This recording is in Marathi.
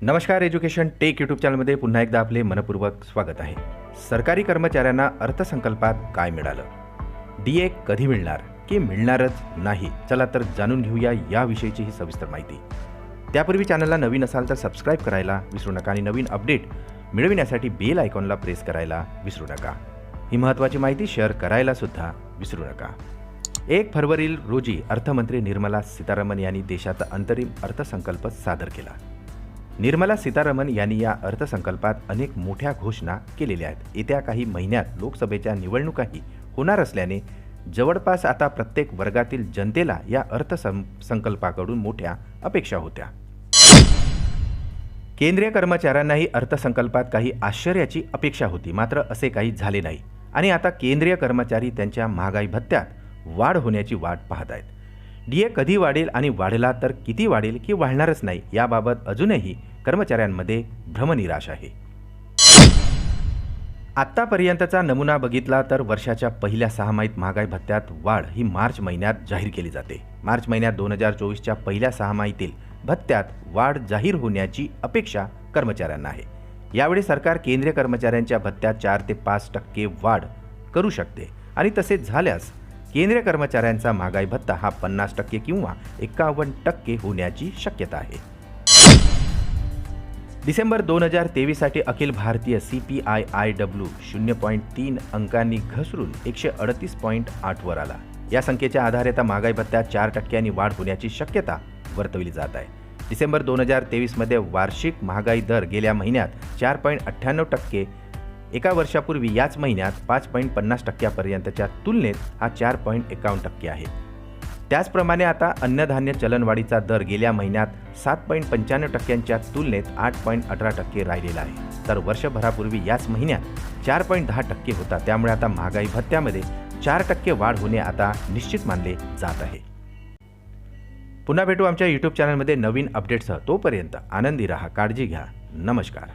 नमस्कार. एज्युकेशन टेक यूट्यूब चॅनलमध्ये पुन्हा एकदा आपले मनपूर्वक स्वागत आहे. सरकारी कर्मचाऱ्यांना अर्थसंकल्पात काय मिळालं, DA कधी मिळणार की मिळणारच नाही, चला तर जाणून घेऊया याविषयीची ही सविस्तर माहिती. त्यापूर्वी चॅनलला नवीन असाल तर सबस्क्राईब करायला विसरू नका आणि नवीन अपडेट मिळविण्यासाठी बेल आयकॉनला प्रेस करायला विसरू नका. ही महत्त्वाची माहिती शेअर करायला सुद्धा विसरू नका. 1 फरवरी रोजी अर्थमंत्री निर्मला सीतारामन यांनी देशाचा अंतरिम अर्थसंकल्प सादर केला. निर्मला सीतारामन यांनी या अर्थसंकल्पात अनेक मोठ्या घोषणा केलेल्या आहेत. येत्या काही महिन्यात लोकसभेच्या निवडणुकाही होणार असल्याने जवळपास आता प्रत्येक वर्गातील जनतेला या अर्थसंकल्पाकडून मोठ्या अपेक्षा होत्या. केंद्रीय कर्मचाऱ्यांनाही अर्थसंकल्पात काही आश्चर्याची अपेक्षा होती, मात्र असे काही झाले नाही आणि आता केंद्रीय कर्मचारी त्यांच्या महागाई भत्त्यात वाढ होण्याची वाट पाहत आहेत. DA कधी वाढेल आणि वाढला तर किती वाढेल की वाढणारच नाही याबाबत अजूनही कर्मचाऱ्यांमध्ये भ्रमनिराश आहे. आत्तापर्यंतचा नमुना बघितला तर वर्षाच्या पहिल्या 6 महिन्यात महागाई भत्त्यात वाढ ही मार्च महिन्यात जाहीर केली जाते. मार्च महिन्यात 2024च्या पहिल्या 6 महिन्यातील भत्त्यात वाढ जाहीर होण्याची अपेक्षा कर्मचाऱ्यांना आहे. यावेळी सरकार केंद्रीय कर्मचाऱ्यांच्या भत्त्यात 4 ते 5% वाढ करू शकते आणि तसे झाल्यास केंद्रीय कर्मचाऱ्यांचा महागाई भत्ता हा 50% किंवा 51% होण्याची शक्यता आहे. डिसेंबर 2023साठी अखिल भारतीय CPI-IW 0.3 अंकांनी घसरून 138.8 वर आला. या संख्येच्या आधारे आता महागाई भत्त्यात 4% वाढ होण्याची शक्यता वर्तवली जात आहे. डिसेंबर 2023मध्ये वार्षिक महागाई दर गेल्या महिन्यात 4.98%, एका वर्षापूर्वी याच महिन्यात 5.50%पर्यंतच्या तुलनेत हा 4.51% आहे. त्याचप्रमाणे आता अन्नधान्य चलनवाढीचा दर गेल्या महिन्यात 7.95%च्या तुलनेत 8.18% राहिलेला आहे, तर वर्षभरापूर्वी याच महिन्यात 4.10% होता. त्यामुळे आता महागाई भत्त्यामध्ये 4% वाढ होणे आता निश्चित मानले जात आहे. पुन्हा भेटू आमच्या यूट्यूब चॅनलमध्ये नवीन अपडेट्ससह. तोपर्यंत आनंदी राहा, काळजी घ्या. नमस्कार.